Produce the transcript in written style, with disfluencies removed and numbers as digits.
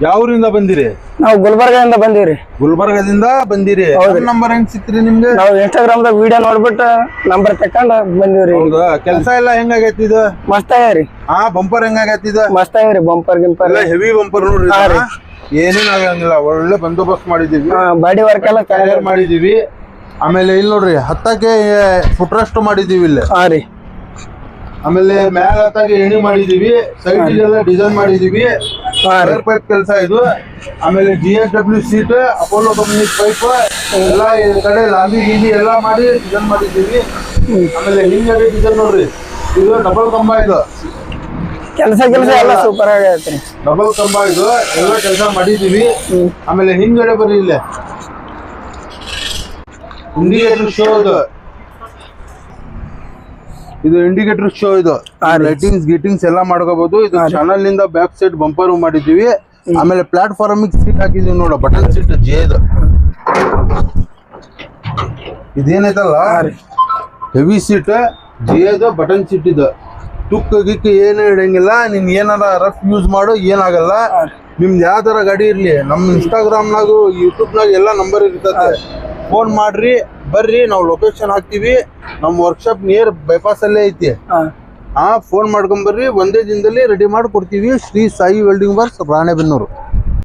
ಯಾವ್ರಿಂದ ಬಂದಿರಿ? ನಾವು ಗುಲ್ಬರ್ಗದಿಂದ ಬಂದೀವ್ರಿ. ಗುಲ್ಬರ್ಗದಿಂದ ಬಂದಿರಿ. ನಂಬರ್ ಹೆಂಗ್ ಸಿಕ್ತ್ರಿ ನಿಮ್ಗೆ? ನಾವು ಇನ್ಸ್ಟಾಗ್ರಾಮ್ ದಾಗ ವಿಡಿಯೋ ನೋಡ್ಬಿಟ್ಟು ನಂಬರ್ ತಕೊಂಡ್ ಬಂದಿವ್ರಿ. ಹೌದಾ? ಕೆಲಸ ಎಲ್ಲ ಹೆಂಗಾಗೈತಿ ಇದು? ಮಸ್ತ್ ಆಗ್ಯಾರಿ. ಹಾ, ಬಂಪರ್ ಹೆಂಗಾಗೈತಿ ಇದು? ಮಸ್ತ್ ಆಗ್ಯಾರಿ. ಬಂಪರ್ ಗಿಂಪರ್ ಹೆವಿ ಬಂಪರ್ ನೋಡ್ರಿ. ಏನೇನ್ ಆಗಂಗಿಲ್ಲ, ಒಳ್ಳೆ ಬಂದೋಬಸ್ತ್ ಮಾಡಿದೀವಿ. ಬಾಡಿ ವರ್ಕ್ ಎಲ್ಲ ತಯಾರು ಮಾಡಿದೀವಿ. ಆಮೇಲೆ ಇಲ್ಲಿ ನೋಡ್ರಿ, ಹತ್ತಕ್ಕೆ ಫುಟ್ರೆಸ್ಟ್ ಮಾಡಿದೀವಿ ಇಲ್ಲಿ. ಹಾ ರೀ. ಆಮೇಲೆ ಮ್ಯಾಲ ಹತ್ತಾಗೆ ಎಣಿ ಮಾಡಿದೀವಿ, ಸೈಡ್ ಎಲ್ಲ ಡಿಸೈನ್ ಮಾಡಿದೀವಿ. ಪೈಪ್ ಕೆಲಸ ಇದು. ಆಮೇಲೆ GSW seat, Apollo company pipe ಎಲ್ಲ ಈ ಕಡೆ ಲಾಂಬಿ ಗೀಲಿ ಎಲ್ಲ ಮಾಡಿ ಡಿಸೈನ್ ಮಾಡಿದೀವಿ. ಆಮೇಲೆ ಹಿಂಗಡೆ ಡಿಸೈನ್ ನೋಡ್ರಿ, ಇದು ಡಬಲ್ ಕಂಬ. ಇದು ಕೆಲಸ ಎಲ್ಲ ಸೂಪರ್ ಆಗೈತ್ರಿ. ಡಬಲ್ ಕಂಬ ಇದು, ಎಲ್ಲ ಕೆಲಸ ಮಾಡಿದೀವಿ. ಆಮೇಲೆ ಹಿಂಗಡೆ ಬರ್ರಿ, ಇಲ್ಲೇ ಇಂಡಿಕೇಟರ್ ಶೋ ಇದು ಇಂಡಿಕೇಟರ್ ಶೋ. ಇದು ಲೈಟಿಂಗ್ಸ್ ಗಿಟಿಂಗ್ಸ್ ಎಲ್ಲ ಮಾಡ್ಕೋಬಹುದು. ಇದು ಚಾನಲ್ ನಿಂದ ಬ್ಯಾಕ್ ಸೈಡ್ ಬಂಪರ್ ಮಾಡಿದೀವಿ. ಆಮೇಲೆ ಪ್ಲಾಟ್ಫಾರ್ಮ್ ಸೀಟ್ ಹಾಕಿದೀವಿ ನೋಡ, ಬಟನ್ ಸೀಟ್ ಜೇದ್. ಇದೇನೈತಲ್ಲ ಹೆವಿ ಸೀಟ್ ಜೇದ್ ಬಟನ್ ಸೀಟ್. ಇದು ತುಕ್ಕ ಗಿಕ್ಕ ಏನು ಇಡಂಗಿಲ್ಲ. ನೀನ್ ಏನಾರ ರಫ್ ಯೂಸ್ ಮಾಡು, ಏನಾಗಲ್ಲ. ನಿಮ್ದು ಯಾವ ತರ ಗಾಡಿ ಇರ್ಲಿ, ನಮ್ ಇನ್ಸ್ಟಾಗ್ರಾಮ್ನಾಗು ಯೂಟ್ಯೂಬ್ನಾಗ ಎಲ್ಲ ನಂಬರ್ ಇರ್ತದೆ. ಫೋನ್ ಮಾಡ್ರಿ, ಬರ್ರಿ, ನಾವು ಲೊಕೇಶನ್ ಹಾಕ್ತಿವಿ. ನಮ್ ವರ್ಕ್ಶಾಪ್ ನಿಯರ್ ಬೈಪಾಸ್ ಅಲ್ಲೇ ಐತಿ. ಫೋನ್ ಮಾಡ್ಕೊಂಡ್ ಬರ್ರಿ, ಒಂದೇ ದಿನದಲ್ಲಿ ರೆಡಿ ಮಾಡಿ ಕೊಡ್ತೀವಿ. Shri Sai welding works, Ranebennur.